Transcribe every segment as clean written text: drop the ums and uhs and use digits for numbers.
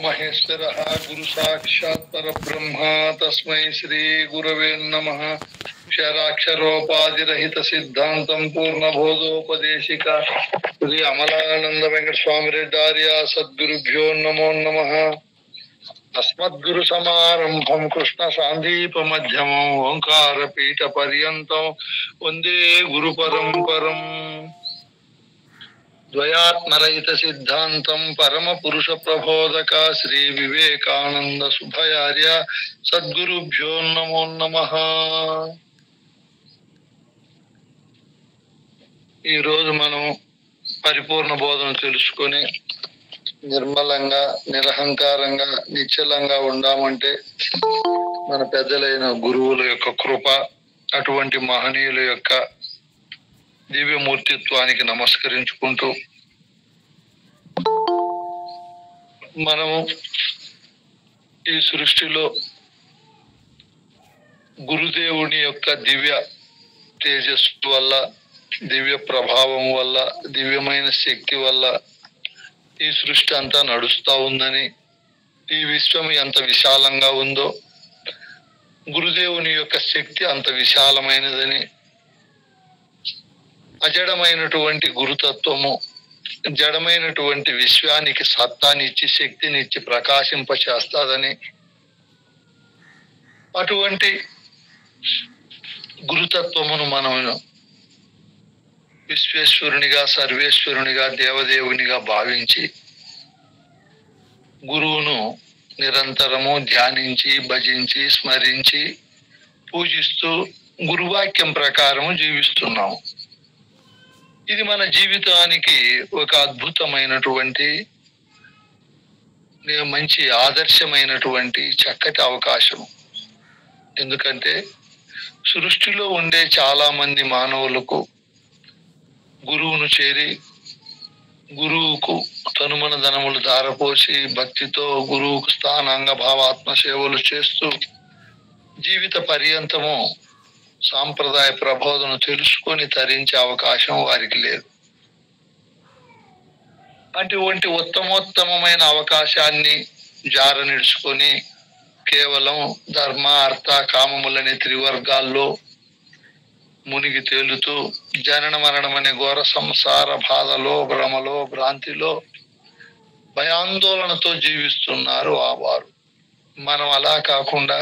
महेश्वर गुरु साक्षात् परब्रह्म तस्मै श्री गुरवे नमः। क्षराक्षरोपाधिरहित सिद्धांतं पूर्णबोधोपदेशिका श्री अमलानंद वेंकट स्वामी रेड्डार्य सद्गुरुभ्यो नमो नमः। अस्मद्गुरु समारंभं कृष्ण सांदीप मध्यमं ओंकार पीठ पर्यन्तं वंदे गुरु परंपरम्। द्वयात्मरहित सिद्धांतं परम पुरुष प्रबोधक श्री विवेकानंद सुभयार्य सद्गुरुभ्यो नमो नमः। ఈ రోజు మనం పరిపూర్ణ బోధన తెలుసుకొని నిర్మలంగా నిరహంకారంగా నిశ్చలంగా ఉండామంటే మన పెద్దలైన గురువుల యొక్క కృప, అటువంటి మహనీయుల యొక్క దివ్యమూర్తిత్వానికి నమస్కరించుకుంటూ మనము ఈ సృష్టిలో గురుదేవుని యొక్క దివ్య తేజస్సు వల్ల, దివ్య ప్రభావం వల్ల, దివ్యమైన శక్తి వల్ల ఈ సృష్టి అంతా నడుస్తా ఉందని, ఈ విశ్వం ఎంత విశాలంగా ఉందో గురుదేవుని యొక్క శక్తి అంత విశాలమైనదని, అజడమైనటువంటి గురుతత్వము జడమైనటువంటి విశ్వానికి సత్తానిచ్చి శక్తినిచ్చి ప్రకాశింప చేస్తాదని, అటువంటి గురుతత్వమును మనం విశ్వేశ్వరునిగా, సర్వేశ్వరునిగా, దేవదేవునిగా భావించి గురువును నిరంతరము ధ్యానించి, భజించి, స్మరించి, పూజిస్తూ గురువాక్యం ప్రకారము జీవిస్తున్నాము. ఇది మన జీవితానికి ఒక అద్భుతమైనటువంటి, మంచి ఆదర్శమైనటువంటి చక్కటి అవకాశం. ఎందుకంటే సృష్టిలో ఉండే చాలా మంది మానవులకు గురువును చేరి గురువుకు తనుమన ధనములు ధారపోసి భక్తితో గురువుకు స్థానాంగ భావాత్మ సేవలు చేస్తూ జీవిత పర్యంతము సాంప్రదాయ ప్రబోధన తెలుసుకొని తరించే అవకాశం వారికి లేదు. అటువంటి ఉత్తమోత్తమైన అవకాశాన్ని జార నిడుచుకొని కేవలం ధర్మ, అర్థ, కామములనే త్రివర్గాల్లో మునిగి తేలుతూ జనన మరణం అనే ఘోర సంసార బాధలో, భ్రమలో, భ్రాంతిలో, భయాందోళనతో జీవిస్తున్నారు ఆ వారు. మనం అలా కాకుండా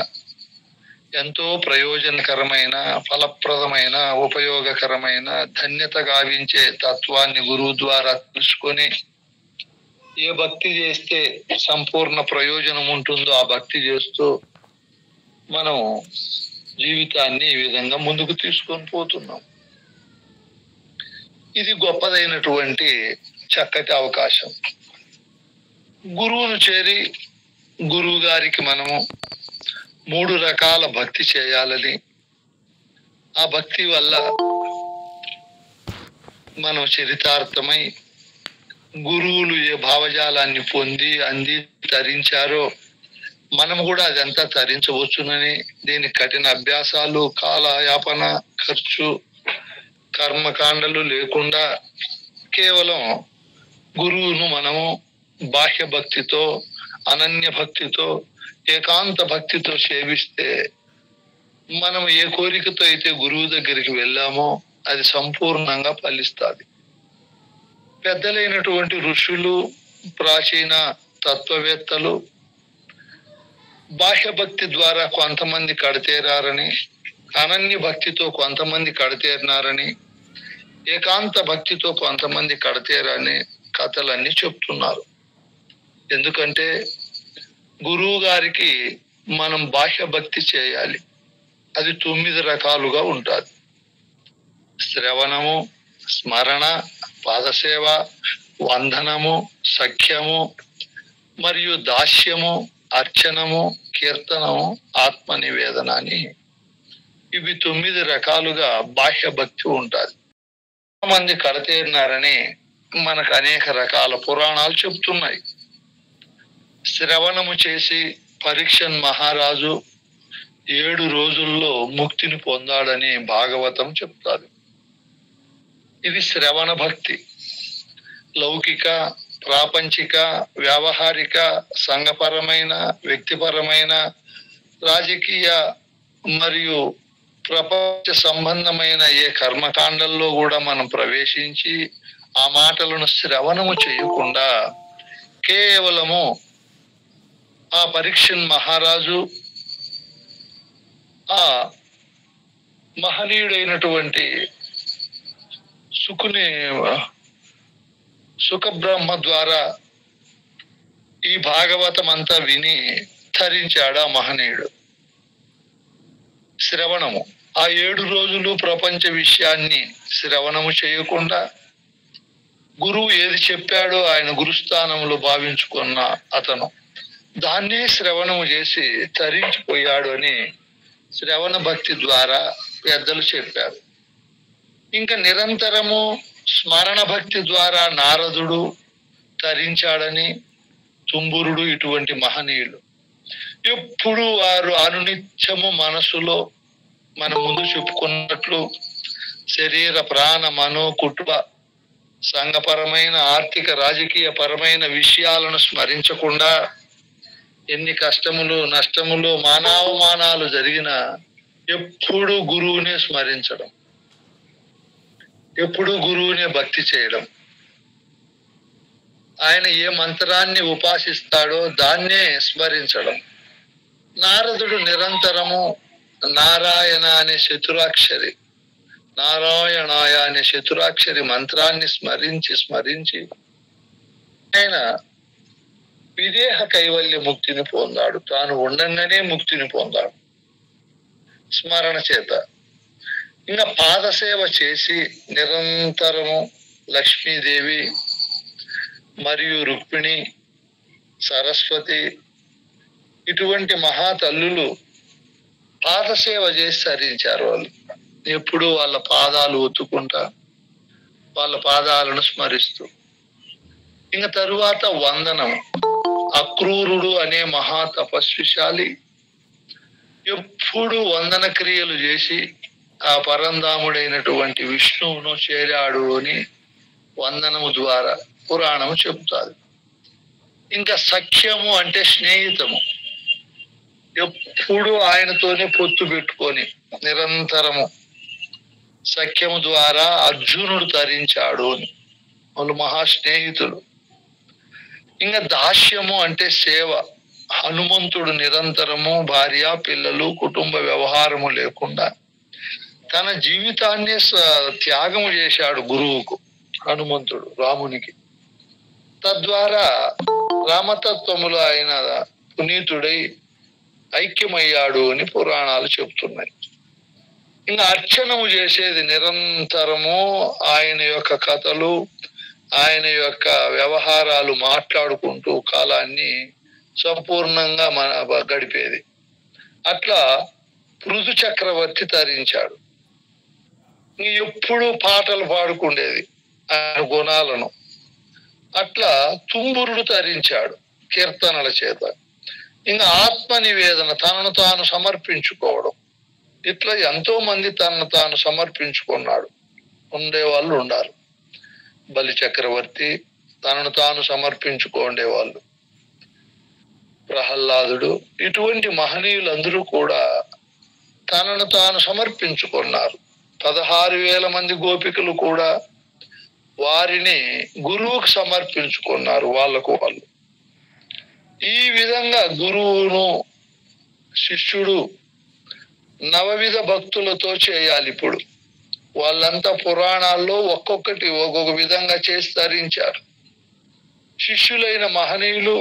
ఎంతో ప్రయోజనకరమైన, ఫలప్రదమైన, ఉపయోగకరమైన, ధన్యత గావించే తత్వాన్ని గురువు ద్వారా తెలుసుకొని ఏ భక్తి చేస్తే సంపూర్ణ ప్రయోజనం ఉంటుందో ఆ భక్తి చేస్తూ మనం జీవితాన్ని ఈ విధంగా ముందుకు తీసుకొని పోతున్నాం. ఇది గొప్పదైనటువంటి చక్కటి అవకాశం. గురువును చేరి గురువు గారికి మనము 3 రకాల భక్తి చేయాలని, ఆ భక్తి వల్ల మనం చరితార్థమై గురువులు ఏ భావజాలాన్ని పొంది అంది తరించారో మనం కూడా అదంతా తరించవచ్చునని, దీనికి కఠిన అభ్యాసాలు, కాలయాపన, ఖర్చు, కర్మకాండలు లేకుండా కేవలం గురువును మనము బాహ్య భక్తితో, అనన్య భక్తితో, ఏకాంత భక్తితో సేవిస్తే మనం ఏ కోరికతో అయితే గురువు దగ్గరికి వెళ్ళామో అది సంపూర్ణంగా ఫలిస్తుంది. పెద్దలైనటువంటి ఋషులు, ప్రాచీన తత్వవేత్తలు బాహ్య భక్తి ద్వారా కొంతమంది కడతేరారని, అనన్య భక్తితో కొంతమంది కడతేరినారని, ఏకాంత భక్తితో కొంతమంది కడతేరని కథలన్నీ చెప్తున్నారు. ఎందుకంటే గురువు గారికి మనం బాహ్య భక్తి చేయాలి. అది 9 రకాలుగా ఉంటుంది. శ్రవణము, స్మరణ, పాదసేవ, వందనము, సఖ్యము మరియు దాస్యము, అర్చనము, కీర్తనము, ఆత్మ నివేదన అని ఇవి 9 రకాలుగా బాహ్య భక్తి ఉంటుంది. మంది కడతేరినారని మనకు అనేక రకాల పురాణాలు చెప్తున్నాయి. శ్రవణము చేసి పరీక్షన్ మహారాజు 7 రోజుల్లో ముక్తిని పొందాడని భాగవతం చెప్తారు. ఇది శ్రవణ భక్తి. లౌకిక ప్రాపంచిక, వ్యావహారిక, సంఘపరమైన, వ్యక్తిపరమైన, రాజకీయ మరియు ప్రపంచ సంబంధమైన ఏ కర్మకాండల్లో కూడా మనం ప్రవేశించి ఆ మాటలను శ్రవణము చేయకుండా కేవలము ఆ పరీక్షణ్ మహారాజు ఆ మహనీయుడైనటువంటి సుఖబ్రహ్మ ద్వారా ఈ భాగవతం అంతా విని ధరించాడు ఆ మహనీయుడు. శ్రవణము ఆ 7 రోజులు ప్రపంచ విషయాన్ని శ్రవణము చేయకుండా గురువు ఏది చెప్పాడో ఆయన గురుస్థానంలో భావించుకున్న అతను దాన్నే శ్రవణము చేసి తరించిపోయాడు అని శ్రవణ భక్తి ద్వారా పెద్దలు చెప్పారు. ఇంకా నిరంతరము స్మరణ భక్తి ద్వారా నారదుడు తరించాడని, తుంబురుడు ఇటువంటి మహనీయులు ఎప్పుడు వారు అనునిత్యము మనసులో మన ముందు చెప్పుకున్నట్లు శరీర, ప్రాణ, మనో, కుటుంబ, సంఘపరమైన, ఆర్థిక, రాజకీయ పరమైన విషయాలను స్మరించకుండా ఎన్ని కష్టములు, నష్టములు, మానావమానాలు జరిగినా ఎప్పుడు గురువునే స్మరించడం, ఎప్పుడు గురువునే భక్తి చేయడం. ఆయన ఏ మంత్రాన్ని ఉపాసిస్తాడో దాన్నే స్మరించడం. నారదుడు నిరంతరము నారాయణ అనే చతురాక్షరి, నారాయణాయ అనే చతురాక్షరి మంత్రాన్ని స్మరించి ఆయన విదేహ కైవల్య ముక్తిని పొందాడు. తాను ఉండంగానే ముక్తిని పొందాడు స్మరణ చేత. ఇంకా పాదసేవ చేసి నిరంతరము లక్ష్మీదేవి మరియు రుక్మిణి, సరస్వతి ఇటువంటి మహాతల్లులు పాదసేవ చేసి తరించారు. వాళ్ళు ఎప్పుడు వాళ్ళ పాదాలు ఒత్తుకుంటా వాళ్ళ పాదాలను స్మరిస్తూ. ఇంకా తరువాత వందనం. అక్రూరుడు అనే మహా తపస్విశాలి ఎప్పుడు వందన క్రియలు చేసి ఆ పరంధాముడైనటువంటి విష్ణువును చేరాడు అని వందనము ద్వారా పురాణము చెబుతారు. ఇంకా సఖ్యము అంటే స్నేహితము. ఎప్పుడు ఆయనతోనే పొత్తు పెట్టుకొని నిరంతరము సఖ్యము ద్వారా అర్జునుడు తరించాడు అని వాళ్ళు మహా స్నేహితులు. ఇంకా దాస్యము అంటే సేవ. హనుమంతుడు నిరంతరము భార్య, పిల్లలు, కుటుంబ వ్యవహారము లేకుండా తన జీవితాన్ని త్యాగము చేశాడు గురువుకు. హనుమంతుడు రామునికి తద్వారా రామతత్వములో ఆయన పునీతుడై ఐక్యమయ్యాడు అని పురాణాలు చెప్తున్నాయి. ఇంకా అర్చనము చేసేది నిరంతరము ఆయన యొక్క కథలు, ఆయన యొక్క వ్యవహారాలు మాట్లాడుకుంటూ కాలాన్ని సంపూర్ణంగా గడిపేది. అట్లా పృథు చక్రవర్తి తరించాడు. ఎప్పుడు పాటలు పాడుకుండేది ఆయన గుణాలను. అట్లా తుంబురుడు తరించాడు కీర్తనల చేత. ఇంకా ఆత్మ నివేదన, తనను తాను సమర్పించుకోవడం. ఇట్లా ఎంతో మంది తనను తాను సమర్పించుకున్నాడు ఉండేవాళ్ళు ఉన్నారు. బలి చక్రవర్తి తనను తాను సమర్పించుకోండేవాళ్ళు, ప్రహ్లాదుడు ఇటువంటి మహనీయులందరూ కూడా తనను తాను సమర్పించుకున్నారు. 16,000 మంది గోపికలు కూడా వారిని గురువుకు సమర్పించుకున్నారు వాళ్ళకు వాళ్ళు. ఈ విధంగా గురువును శిష్యుడు నవవిధ భక్తులతో చేయాలి. ఇప్పుడు వాళ్ళంతా పురాణాల్లో ఒక్కొక్కటి ఒక్కొక్క విధంగా చేసి తరించారు. శిష్యులైన మహనీయులు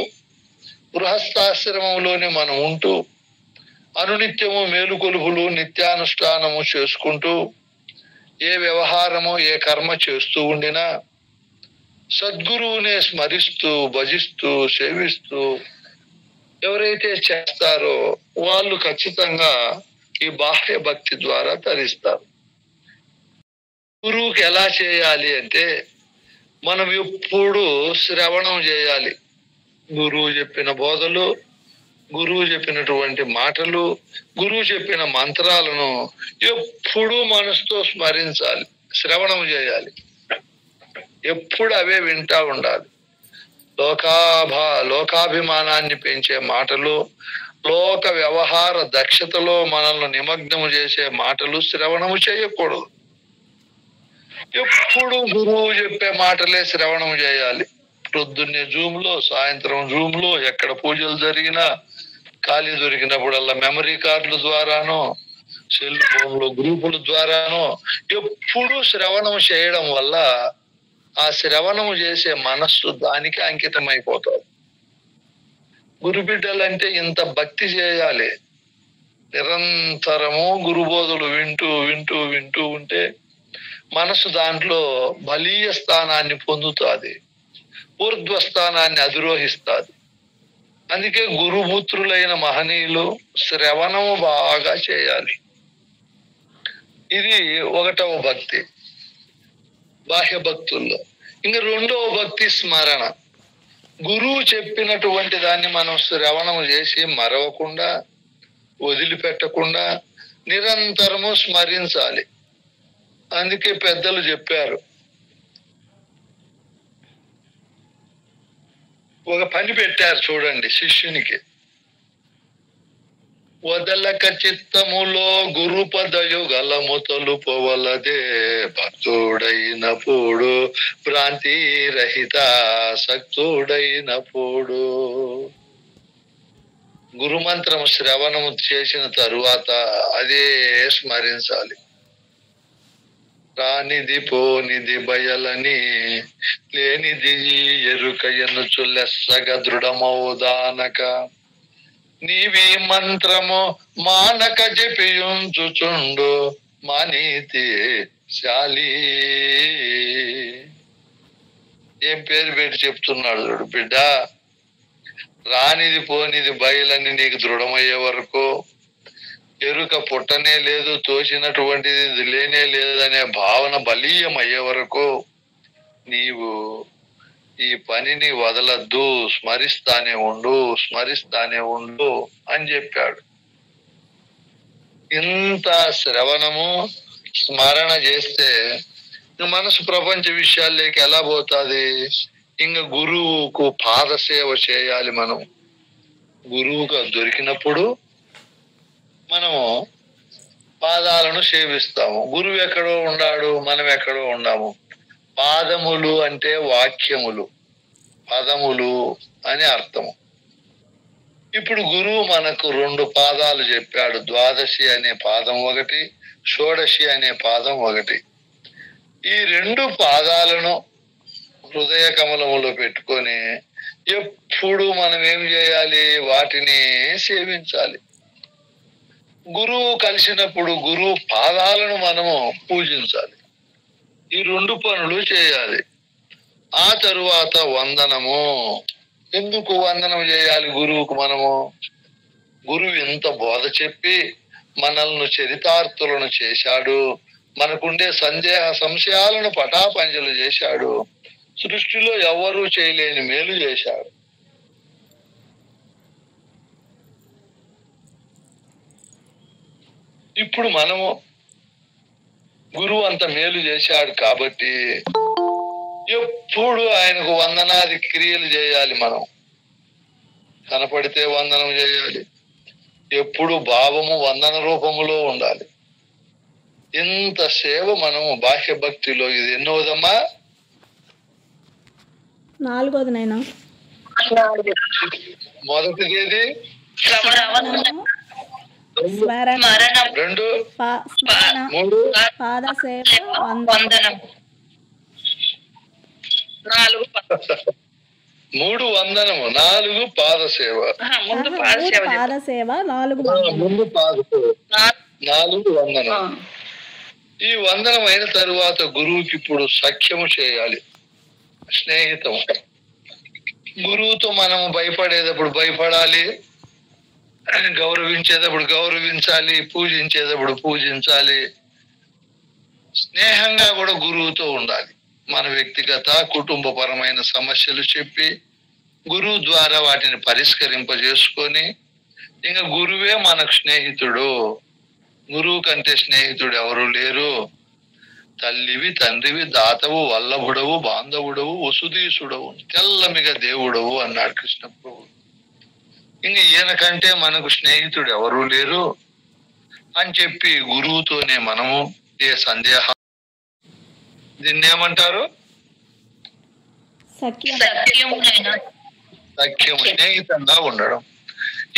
గృహస్థాశ్రమంలోనే మనం ఉంటూ అనునిత్యము మేలుకొలుపులు నిత్యానుష్ఠానము చేసుకుంటూ ఏ వ్యవహారము ఏ కర్మ చేస్తూ ఉండినా సద్గురువునే స్మరిస్తూ భజిస్తూ సేవిస్తూ ఎవరైతే చేస్తారో వాళ్ళు ఖచ్చితంగా ఈ బాహ్య భక్తి ద్వారా తరిస్తారు. గురువుకి ఎలా చేయాలి అంటే మనం ఎప్పుడు శ్రవణం చేయాలి. గురువు చెప్పిన బోధలు, గురువు చెప్పినటువంటి మాటలు, గురువు చెప్పిన మంత్రాలను ఎప్పుడు మనసుతో స్మరించాలి, శ్రవణం చేయాలి. ఎప్పుడు అవే వింటా ఉండాలి. లోకాభిమానాన్ని పెంచే మాటలు, లోక వ్యవహార దక్షతలో మనల్ని నిమగ్నము చేసే మాటలు శ్రవణము చేయకూడదు. ఎప్పుడు గురువు చెప్పే మాటలే శ్రవణం చేయాలి. పొద్దున్నే జూమ్ లో, సాయంత్రం జూమ్ లో, ఎక్కడ పూజలు జరిగినా ఖాళీ దొరికినప్పుడల్లా మెమరీ కార్డుల ద్వారానో, సెల్ ఫోన్ లో గ్రూపుల ద్వారానో ఎప్పుడు శ్రవణం చేయడం వల్ల ఆ శ్రవణము చేసే మనస్సు దానికి అంకితం అయిపోతుంది. గురుబిడ్డలంటే ఇంత భక్తి చేయాలి. నిరంతరము గురుబోధులు వింటూ వింటూ వింటూ ఉంటే మనసు దాంట్లో బలీయ స్థానాన్ని పొందుతుంది, ఊర్ధ్వ స్థానాన్ని అధిరోహిస్తుంది. అందుకే గురుపుత్రులైన మహనీయులు శ్రవణము బాగా చేయాలి. ఇది ఒకటవ భక్తి బాహ్య భక్తుల్లో. ఇంకా రెండవ భక్తి స్మరణ. గురువు చెప్పినటువంటి దాన్ని మనం శ్రవణము చేసి మరవకుండా, వదిలిపెట్టకుండా నిరంతరము స్మరించాలి. అందుకే పెద్దలు చెప్పారు, ఒక పని పెట్టారు చూడండి శిష్యునికి. వదలక చిత్తములో గురు పదయుగలము తొలుపవలదే, భక్తుడైనప్పుడు భ్రాంతి రహిత సక్తుడైనప్పుడు. గురుమంత్రం శ్రవణము చేసిన తరువాత అదే స్మరించాలి. రానిది పోనిది బయలని, లేనిది ఎరుక ఎన్నుచు లెస్సగా దృఢమౌదానక, నీవి మంత్రము మానక జపియుంచుచుండు మానీతి శాలి. ఏం పేరు పెట్టి చెప్తున్నాడు చూడు బిడ్డ. రానిది పోనిది బయలని నీకు దృఢమయ్యే వరకు, ఎరుక పుట్టనే లేదు, తోసినటువంటిది లేనే లేదనే భావన బలీయం అయ్యే వరకు నీవు ఈ పనిని వదలద్దు, స్మరిస్తానే ఉండు, స్మరిస్తానే ఉండు అని చెప్పాడు. ఇంత శ్రవణము స్మరణ చేస్తే మనసు ప్రపంచ విషయాల్లోకి ఎలా పోతుంది? ఇంకా గురువుకు పాదసేవ చేయాలి. మనం గురువుగా దొరికినప్పుడు మనము పాదాలను సేవిస్తాము. గురువు ఎక్కడో ఉన్నాడు, మనం ఎక్కడో ఉన్నాము. పాదములు అంటే వాక్యములు, పదములు అని అర్థము. ఇప్పుడు గురువు మనకు 2 పాదాలు చెప్పాడు. ద్వాదశి అనే పాదం ఒకటి, షోడశి అనే పాదం ఒకటి. ఈ 2 పాదాలను హృదయ కమలములో పెట్టుకొని ఎప్పుడు మనం ఏం చేయాలి? వాటిని సేవించాలి. గురువు కలిసినప్పుడు గురువు పాదాలను మనము పూజించాలి. ఈ 2 పనులు చేయాలి. ఆ తరువాత వందనము. ఎందుకు వందనం చేయాలి గురువుకు? మనము గురువు ఎంత బోధ చెప్పి మనల్ని చరితార్థులను చేశాడు, మనకుండే సంశయాలను పటాపంచలు చేశాడు, సృష్టిలో ఎవరూ చేయలేని మేలు చేశాడు. ఇప్పుడు మనము గురువు అంత మేలు చేశాడు కాబట్టి ఎప్పుడు ఆయనకు వందనాది క్రియలు చేయాలి. మనం కనపడితే వందనం చేయాలి. ఎప్పుడు భావము వందన రూపములో ఉండాలి. ఇంత సేవ మనము బాహ్య భక్తిలో. ఇది ఎన్నోదమ్మా? 4వది నాయనా. మొదటిది ఏది? 2 3 పాదసేవ వందనం. 3 వందనము, 4 పాదసేవ. పాదసేవ 4 వందనం. ఈ వందనం అయిన తరువాత గురువుకి ఇప్పుడు సఖ్యము చేయాలి, స్నేహితం. గురువుతో మనము భయపడేటప్పుడు భయపడాలి, గౌరవించేటప్పుడు గౌరవించాలి, పూజించేటప్పుడు పూజించాలి. స్నేహంగా కూడా గురువుతో ఉండాలి. మన వ్యక్తిగత కుటుంబపరమైన సమస్యలు చెప్పి గురువు ద్వారా వాటిని పరిష్కరింపజేసుకొని, ఇంకా గురువే మనకు స్నేహితుడు. గురువు కంటే స్నేహితుడు ఎవరు లేరు. తల్లివి తండ్రివి దాతవు వల్లభుడవు బాంధవుడవు వసుదీసుడవు తెల్లమిగ దేవుడవు అన్నాడు కృష్ణ ప్రభు. ఇంక ఈయన కంటే మనకు స్నేహితుడు ఎవరూ లేరు అని చెప్పి గురువుతోనే మనము ఏ సందేహం, దీన్ని ఏమంటారు? సఖ్యము, స్నేహితంగా ఉండడం.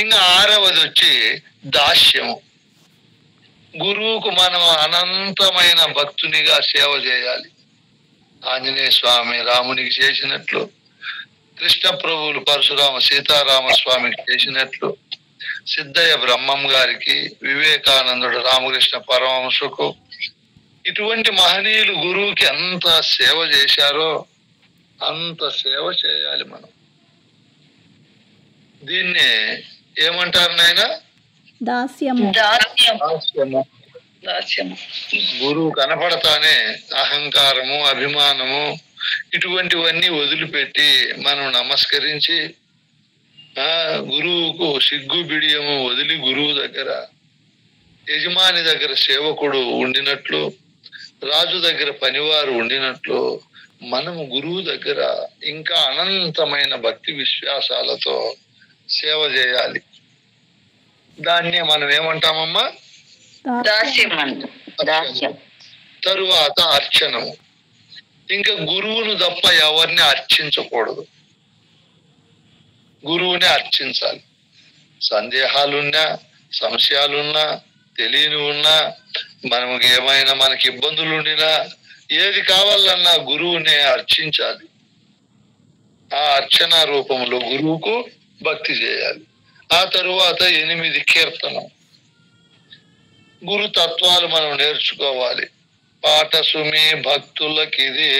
ఇంకా ఆరవది వచ్చి దాస్యము. గురువుకు మనం అనంతమైన భక్తునిగా సేవ చేయాలి. ఆంజనేయ స్వామి రామునికి చేసినట్లు, కృష్ణ ప్రభువులు పరశురామ సీతారామ స్వామికి చేసినట్లు, సిద్ధయ్య బ్రహ్మం గారికి, వివేకానందుడు రామకృష్ణ పరమహంసకు, ఇటువంటి మహనీయులు గురువుకి ఎంత సేవ చేశారో అంత సేవ చేయాలి మనం. దీన్నే ఏమంటారు నాయన? దాస్యము. గురువు కనపడతానే అహంకారము, అభిమానము ఇటువంటివన్నీ వదిలిపెట్టి మనం నమస్కరించి గురువుకు సిగ్గు బిడియము వదిలి గురువు దగ్గర, యజమాని దగ్గర సేవకుడు ఉండినట్లు, రాజు దగ్గర పనివారు ఉండినట్లు మనము గురువు దగ్గర ఇంకా అనంతమైన భక్తి విశ్వాసాలతో సేవ చేయాలి. దాన్నే మనం ఏమంటామమ్మా? తరువాత అర్చనము. ఇంకా గురువును తప్ప ఎవరిని అర్చించకూడదు, గురువుని అర్చించాలి. సందేహాలున్నా, సంశయాలున్నా, తెలియని ఉన్నా, మనకి ఏమైనా మనకి ఇబ్బందులు ఉండినా, ఏది కావాలన్నా గురువునే అర్చించాలి. ఆ అర్చన రూపంలో గురువుకు భక్తి చేయాలి. ఆ తరువాత 8 కీర్తనం, గురు తత్వాలు మనం నేర్చుకోవాలి. పాఠసుమి భక్తులకిది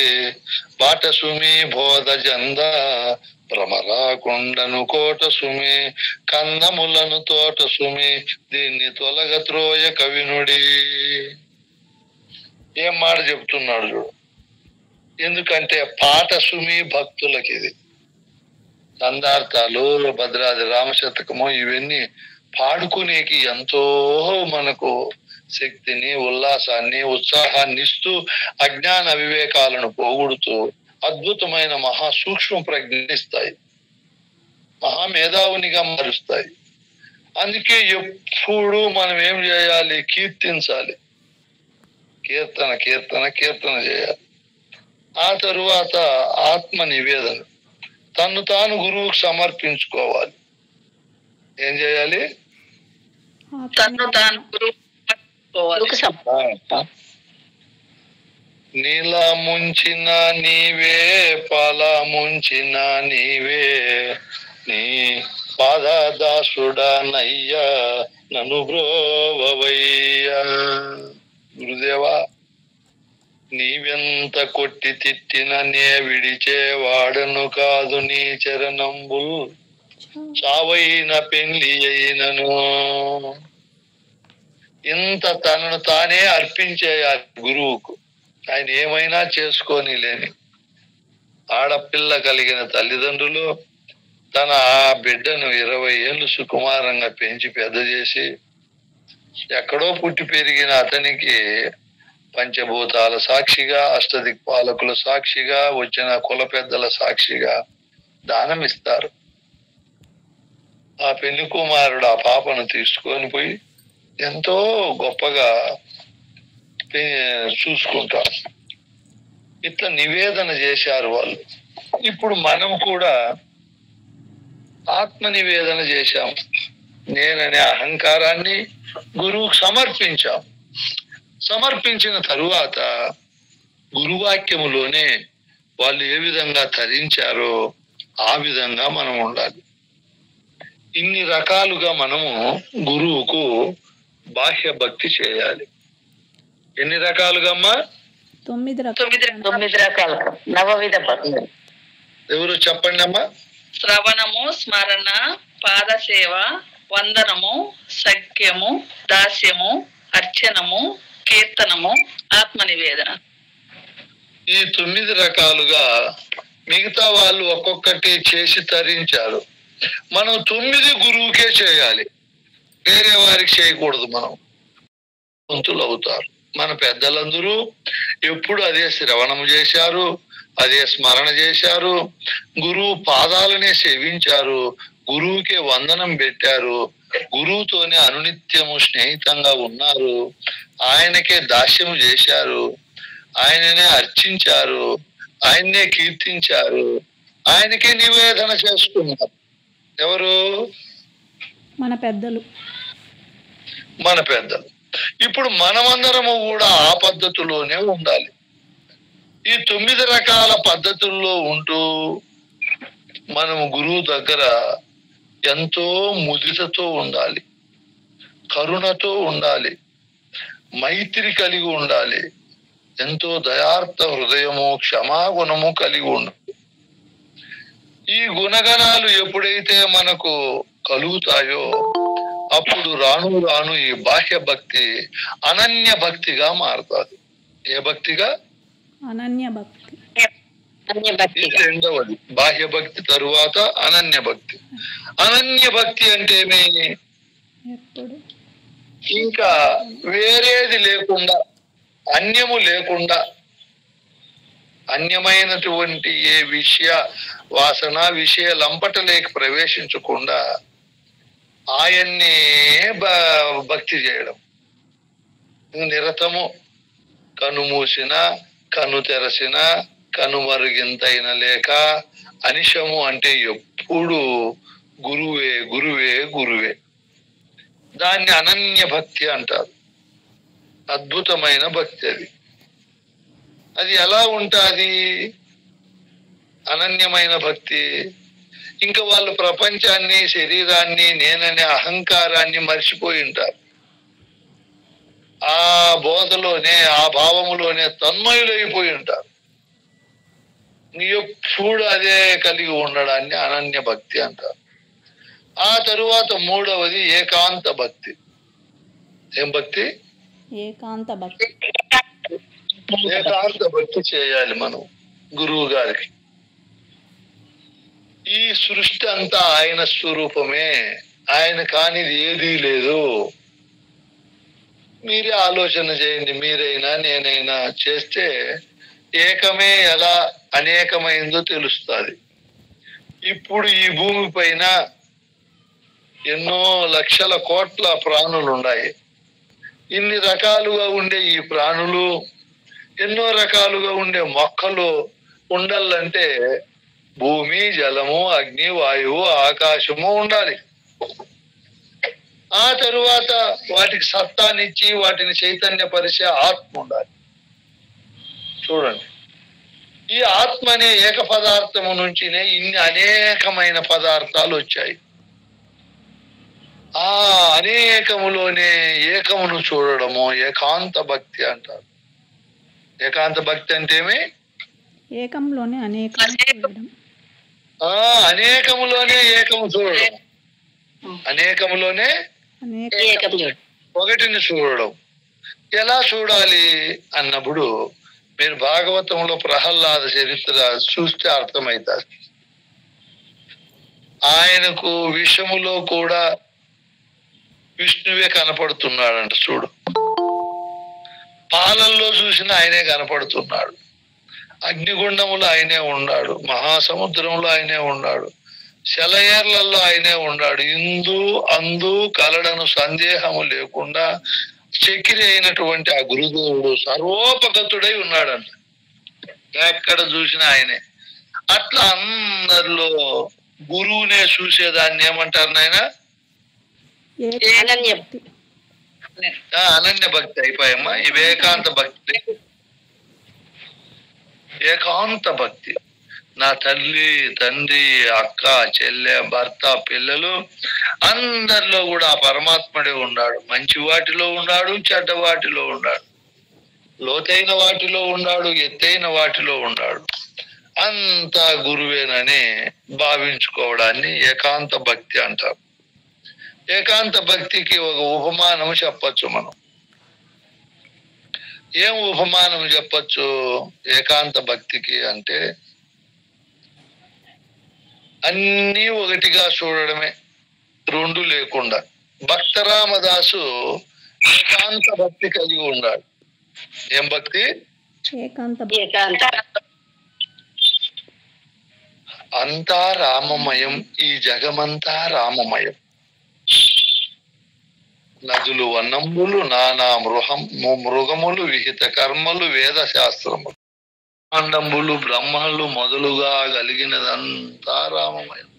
పాఠసుమి బోధ జంద భ్రమరాకుండను కోట సుమి కన్నములను తోట సుమి దీన్ని తొలగ త్రోయ కవినుడి. ఏం మాట చెప్తున్నాడు చూడు. ఎందుకంటే పాఠసుమి భక్తులకి ఇది సందార్థాలు, భద్రాది రామశతకము ఇవన్నీ పాడుకునేకి ఎంతో మనకు శక్తిని, ఉల్లాసాన్ని, ఉత్సాహాన్ని ఇస్తూ అజ్ఞాన వివేకాలను పోగొడుతూ అద్భుతమైన మహా సూక్ష్మ ప్రజ్ఞిస్తాయి, మహామేధావునిగా మారుస్తాయి. అందుకే ఎప్పుడు మనం ఏం చేయాలి? కీర్తించాలి. కీర్తన కీర్తన కీర్తన చేయాలి. ఆ తరువాత ఆత్మ నివేదన, తన్ను తాను గురువుకు సమర్పించుకోవాలి. ఏం చేయాలి? తన్ను తాను గురువు నీల ముంచిన నీవే, పాల ముంచిన నీవే, నీ పాదదాసుడా నయ్యా నన్ను బ్రోవయ్యా. గురుదేవా, నీవెంత కొట్టి తిట్టిన నే విడిచేవాడను కాదు నీ చరణంబుల్ చావైన పెళ్లి అయినను. ఇంత తనను తానే అర్పించేయాలి గురువుకు. ఆయన ఏమైనా చేసుకొని లేని ఆడపిల్ల కలిగిన తల్లిదండ్రులు తన ఆ బిడ్డను 20 ఏళ్ళు సుకుమారంగా పెంచి పెద్ద చేసి, ఎక్కడో పుట్టి పెరిగిన అతనికి పంచభూతాల సాక్షిగా, అష్టదిక్పాలకుల సాక్షిగా, వచ్చిన కుల పెద్దల సాక్షిగా దానం ఇస్తారు. ఆ పెళ్లి కుమారుడు ఆ పాపను తీసుకొని పోయి ఎంతో గొప్పగా చూసుకుంటారు. ఇట్లా నివేదన చేశారు వాళ్ళు. ఇప్పుడు మనం కూడా ఆత్మ నివేదన చేశాం. నేననే అహంకారాన్ని గురువుకు సమర్పించాం. సమర్పించిన తరువాత గురువాక్యములోనే వాళ్ళు ఏ విధంగా తరించారో ఆ విధంగా మనం ఉండాలి. ఇన్ని రకాలుగా మనము గురువుకు బాహ్య భక్తి చేయాలి. ఎన్ని రకాలుగా అమ్మా? 9 రకాలుగా నవవిధ భక్తి. ఎవరు చెప్పండి అమ్మా? శ్రవణము, స్మరణ, పాదసేవ, వందనము, సఖ్యము, దాస్యము, అర్చనము, కీర్తనము, ఆత్మ నివేదన. ఈ 9 రకాలుగా మిగతా వాళ్ళు ఒక్కొక్కటి చేసి తరించారు. మనం 9 గురువుకే చేయాలి, వేరే వారికి చేయకూడదు. మనం వంతులు అవుతారు. మన పెద్దలందరూ ఎప్పుడు అదే శ్రవణము చేశారు, అదే స్మరణ చేశారు, గురువు పాదాలనే సేవించారు, గురువుకే వందనం పెట్టారు, గురువుతోనే అనునిత్యము స్నేహితంగా ఉన్నారు, ఆయనకే దాస్యము చేశారు, ఆయననే అర్చించారు, ఆయన్నే కీర్తించారు, ఆయనకే నివేదన చేసుకున్నారు. ఎవరు? మన పెద్దలు. మన పెద్దలు. ఇప్పుడు మనమందరము కూడా ఆ పద్ధతిలోనే ఉండాలి. ఈ 9 రకాల పద్ధతుల్లో ఉంటూ మనము గురువు దగ్గర ఎంతో ముదితతో ఉండాలి, కరుణతో ఉండాలి, మైత్రి కలిగి ఉండాలి, ఎంతో దయార్థ హృదయము, క్షమాగుణము కలిగి ఉండాలి. ఈ గుణగణాలు ఎప్పుడైతే మనకు కలుగుతాయో అప్పుడు రాను రాను ఈ బాహ్య భక్తి అనన్య భక్తిగా మారుతుంది. ఏ భక్తిగా? అనన్య భక్తి. ఇది రెండవది. బాహ్య భక్తి తరువాత అనన్య భక్తి. అనన్య భక్తి అంటేనే ఇంకా వేరేది లేకుండా, అన్యము లేకుండా, అన్యమైనటువంటి ఏ విషయ వాసన విషయ లంపటలేకి ప్రవేశించకుండా ఆయన్నే భక్తి చేయడం. నిరతము కను మూసిన, కను తెరసిన, కనుమరుగింతైన లేక అనిశము అంటే ఎప్పుడు గురువే గురువే గురువే. దాన్ని అనన్య భక్తి అంటారు. అద్భుతమైన భక్తి అది. అది ఎలా ఉంటుంది అనన్యమైన భక్తి? ఇంకా వాళ్ళు ప్రపంచాన్ని, శరీరాన్ని, నేననే అహంకారాన్ని మర్చిపోయి ఉంటారు. ఆ బోధలోనే, ఆ భావములోనే తన్మయులైపోయి ఉంటారు. ఎప్పుడు అదే కలిగి ఉండడాన్ని అనన్య భక్తి అంటారు. ఆ తరువాత మూడవది ఏకాంత భక్తి. ఏం భక్తి? ఏకాంత భక్తి. ఏకాంత భక్తి చేయాలి మనం గురువు గారికి. ఈ సృష్టి అంతా ఆయన స్వరూపమే, ఆయన కానిది ఏదీ లేదు. మీరే ఆలోచన చేయండి. మీరైనా నేనైనా చేస్తే ఏకమే ఎలా అనేకమైందో తెలుస్తుంది. ఇప్పుడు ఈ భూమి పైన ఎన్నో లక్షల కోట్ల ప్రాణులు ఉన్నాయి. ఇన్ని రకాలుగా ఉండే ఈ ప్రాణులు, ఎన్నో రకాలుగా ఉండే మొక్కలు ఉండాలంటే భూమి, జలము, అగ్ని, వాయువు, ఆకాశము ఉండాలి. ఆ తరువాత వాటికి సత్తానిచ్చి వాటిని చైతన్యపరిచే ఆత్మ ఉండాలి. చూడండి, ఈ ఆత్మ అనే ఏక పదార్థము నుంచినే ఇన్ని అనేకమైన పదార్థాలు వచ్చాయి. ఆ అనేకములోనే ఏకమును చూడడము ఏకాంత భక్తి అంటారు. ఏకాంత భక్తి అంటేమి? ఏకంలోనే అనేకములోనే ఏకము చూడడం, అనేకములోనే ఒకటిని చూడడం. ఎలా చూడాలి అన్నప్పుడు మీరు భాగవతంలో ప్రహ్లాద చరిత్ర చూస్తే అర్థమవుతుంది. ఆయనకు విషములో కూడా విష్ణువే కనపడుతున్నాడంట. చూడు, పాలల్లో చూసిన ఆయనే కనపడుతున్నాడు, అగ్నిగుండములో ఆయనే ఉన్నాడు, మహాసముద్రంలో ఆయనే ఉన్నాడు, సెలయేర్లలో ఆయనే ఉన్నాడు. ఇందు అందు కలడను సందేహము లేకుండా చక్రి అయినటువంటి ఆ గురుదేవుడు సర్వోపగతుడై ఉన్నాడంట. ఎక్కడ చూసినా ఆయనే. అట్లా అందరిలో గురువునే చూసేదాన్ని ఏమంటారు నాయన? అనన్య భక్తి. అయిపోయమ్మా. ఈ ఏకాంత భక్తి. ఏకాంత భక్తి. నా తల్లి, తండ్రి, అక్క, చెల్లె, భర్త, పిల్లలు అందరిలో కూడా ఆ పరమాత్ముడే ఉన్నాడు. మంచి వాటిలో ఉన్నాడు, చెడ్డ వాటిలో ఉన్నాడు, లోతైన వాటిలో ఉన్నాడు, ఎత్తైన వాటిలో ఉన్నాడు. అంతా గురువేనని భావించుకోవడాన్ని ఏకాంత భక్తి అంటారు. ఏకాంత భక్తికి ఒక ఉపమానం చెప్పచ్చు మనం. ఏం ఉపమానం చెప్పచ్చు ఏకాంత భక్తికి అంటే? అన్నీ ఒకటిగా చూడడమే, రెండు లేకుండా. భక్తరామదాసు ఏకాంత భక్తి కలిగి ఉన్నాడు. ఏం భక్తి? ఏకాంత భక్తి. ఏకాంత అంతా రామమయం, ఈ జగమంతా రామమయం. నదులు వనములు నానా మృగములు విహిత కర్మలు వేద శాస్త్రములు అండంబులు బ్రహ్మలు మొదలుగా కలిగినదంతా రామమయం.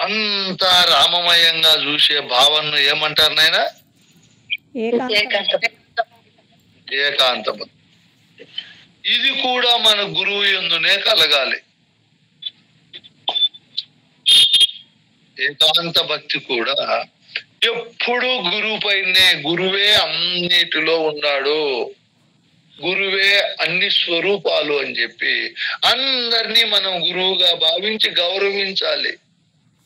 అంతా రామమయంగా చూసే భావనను ఏమంటారు నాయన? ఏకాంత భక్తి. ఇది కూడా మన గురువు యందునే కలగాలి. ఏకాంత భక్తి కూడా ఎప్పుడు గురువు పైనే, గురువే అన్నిటిలో ఉన్నాడు, గురువే అన్ని స్వరూపాలు అని చెప్పి అందరినీ మనం గురువుగా భావించి గౌరవించాలి.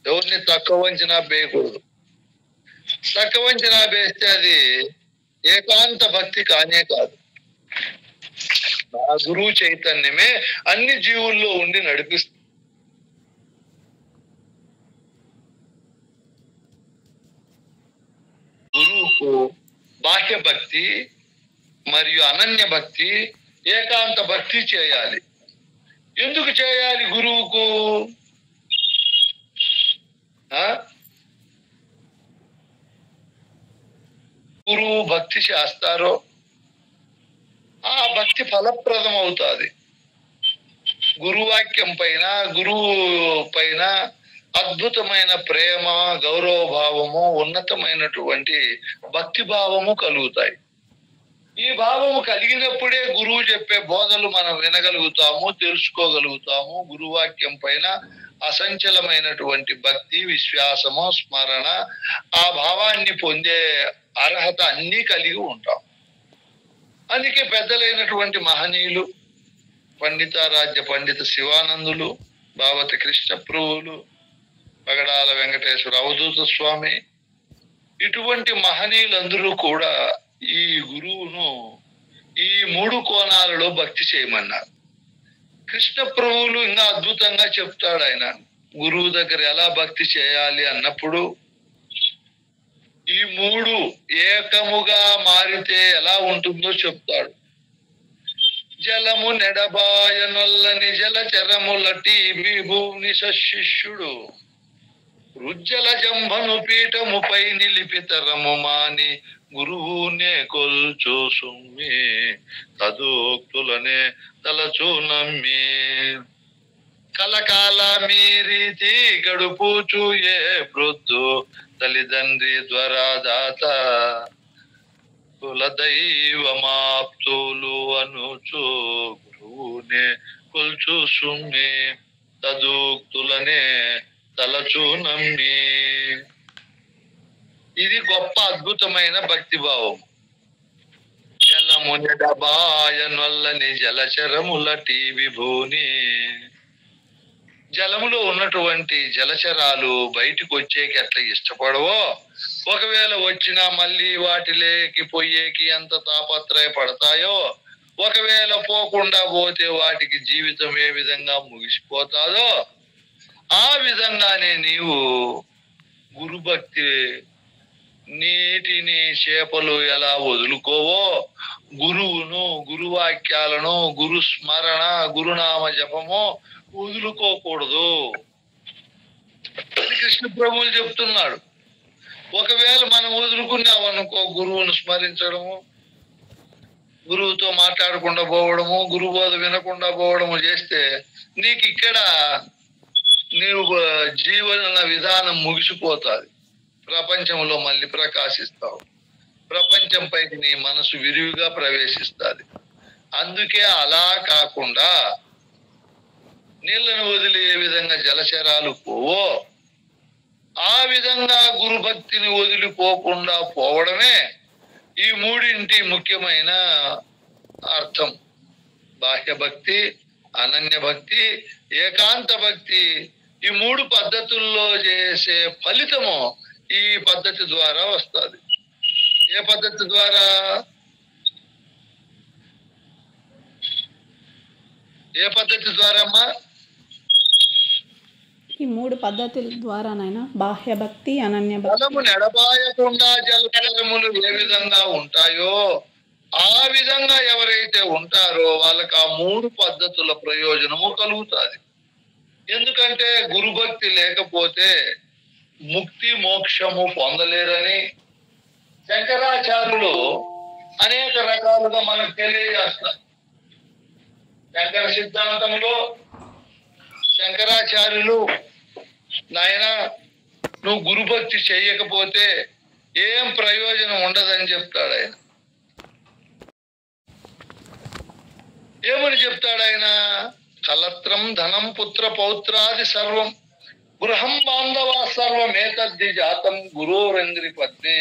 ఎవరిని తక్కువ వంచినా వేయకూడదు. తక్కువ వంచినా వేస్తే అది ఏకాంత భక్తి కానే కాదు. నా గురువు చైతన్యమే అన్ని జీవుల్లో ఉండి నడిపిస్తుంది. గురువుకు బాహ్య భక్తి మరియు అనన్య భక్తి, ఏకాంత భక్తి చేయాలి. ఎందుకు చేయాలి గురువుకు? గురువు భక్తి చేస్తారో ఆ భక్తి ఫలప్రదం అవుతుంది. గురువాక్యం పైన, గురువు పైన అద్భుతమైన ప్రేమ, గౌరవ భావము, ఉన్నతమైనటువంటి భక్తి భావము కలుగుతాయి. ఈ భావము కలిగినప్పుడే గురువు చెప్పే బోధలు మనం వినగలుగుతాము, తెలుసుకోగలుగుతాము. గురువాక్యం పైన అసంచలమైనటువంటి భక్తి, విశ్వాసము, స్మరణ, ఆ భావాన్ని పొందే అర్హత అన్నీ కలిగి ఉంటాం. అందుకే పెద్దలైనటువంటి మహనీయులు, పండితారాధ్య పండిత శివానందులు, భావతి కృష్ణ ప్రభువులు, పగడాల వెంకటేశ్వర అవధూత స్వామి, ఇటువంటి మహనీయులందరూ కూడా ఈ గురువును ఈ 3 కోణాలలో భక్తి చేయమన్నారు. కృష్ణ ప్రభువులు ఇంకా అద్భుతంగా చెప్తాడు. ఆయన గురువు దగ్గర ఎలా భక్తి చేయాలి అన్నప్పుడు ఈ 3 ఏకముగా మారితే ఎలా ఉంటుందో చెప్తాడు. జలము నెడబాయనొల్లని జలచరములటి విభూని శిష్యుడు రుజ్జల జంభను పీఠముపై నిలిపితరము మాని గురువునే కొల్చు సుమ్మి తదోక్తులనే తలచు నమ్మి కలకాల మీరీతి గడుపుచు ఏ ప్రొద్దు తల్లిదండ్రి ద్వారాదాత కులదైవమాప్తులు అనుచు గురువునే కొల్చు సుమ్మి తదోక్తులనే తలచు నమ్మి. ఇది గొప్ప అద్భుతమైన భక్తి భావం. జలము నెడబాయనొల్లని జలచరములటి విభూని, జలములో ఉన్నటువంటి జలచరాలు బయటకు వచ్చేకి ఎట్లా ఇష్టపడవో, ఒకవేళ వచ్చినా మళ్ళీ వాటిలోకి పోయేకి ఎంత తాపత్రయపడతాయో, ఒకవేళ పోకుండా పోతే వాటికి జీవితం ఏ విధంగా ముగిసిపోతాదో, ఆ విధంగానే నీవు గురుభక్తి, నీటిని చేపలు ఎలా వదులుకోవో, గురువును, గురువాక్యాలను, గురు స్మరణ, గురునామ జపము వదులుకోకూడదు. కృష్ణ ప్రభువులు చెప్తున్నాడు. ఒకవేళ మనం వదులుకున్నామనుకో, గురువును స్మరించడము, గురువుతో మాట్లాడకుండా పోవడము, గురువు బోధ వినకుండా పోవడము చేస్తే నీకు ఇక్కడ నీవు జీవన విధానం ముగిసిపోతుంది. ప్రపంచంలో మళ్ళీ ప్రకాశిస్తావు. ప్రపంచంపైకి నీ మనసు విరివిగా ప్రవేశిస్తుంది. అందుకే అలా కాకుండా నీళ్లను వదిలి ఏ విధంగా జలచరాలు పోవో, ఆ విధంగా గురు భక్తిని వదిలిపోకుండా పోవడమే ఈ 3 ముఖ్యమైన అర్థం. బాహ్య భక్తి, అనన్య భక్తి, ఏకాంత భక్తి. ఈ 3 పద్ధతుల్లో చేసే ఫలితము ఈ పద్ధతి ద్వారా వస్తుంది. ఏ పద్ధతి ద్వారా? ఏ పద్ధతి ద్వారా అమ్మా? ఈ 3 పద్ధతుల ద్వారానైనా బాహ్య భక్తి, అనన్య భక్తి. జలము నెడబాయకుండా జలచరములు ఏ విధంగా ఉంటాయో, ఆ విధంగా ఎవరైతే ఉంటారో వాళ్ళకి ఆ 3 పద్ధతుల ప్రయోజనము కలుగుతుంది. ఎందుకంటే గురుభక్తి లేకపోతే ముక్తి మోక్షము పొందలేరని శంకరాచార్యులు అనేక రకాలుగా మనకు తెలియజేస్తారు. శంకర సిద్ధాంతంలో శంకరాచార్యులు నాయన నువ్వు గురుభక్తి చెయ్యకపోతే ఏం ప్రయోజనం ఉండదని చెప్తాడు ఆయన. ఏమని చెప్తాడు ఆయన? కలత్రం ధనం పుత్ర పౌత్రాది సర్వం గృహం బాంధవా సర్వమేతద్ది జాతం గురోరంగ్రి పత్నే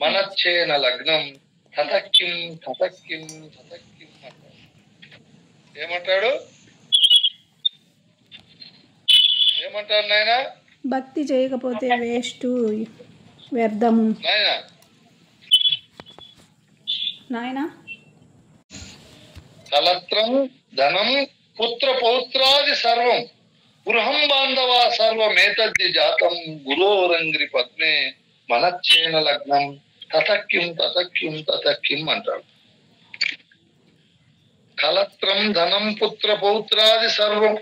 మనచ్చేన లగ్నం తతక్కిం తతక్కిం తతక్కిం అంటాడు. ఏమంటాడు? ఏమంటారు నాయన? భక్తి చేయకపోతే వేస్ట్, వ్యర్థము. నాయన కలత్రం ధనం పుత్ర పౌత్రాది సర్వం గృహం బాంధవా సర్వమేతద్ది జాతం గురోరంగ్రి పద్మే మనచ్చేన లగ్నం తతక్కిం తతక్కిం తతక్కిం అంటాడు. కలత్రం ధనం పుత్ర పౌత్రాది సర్వం,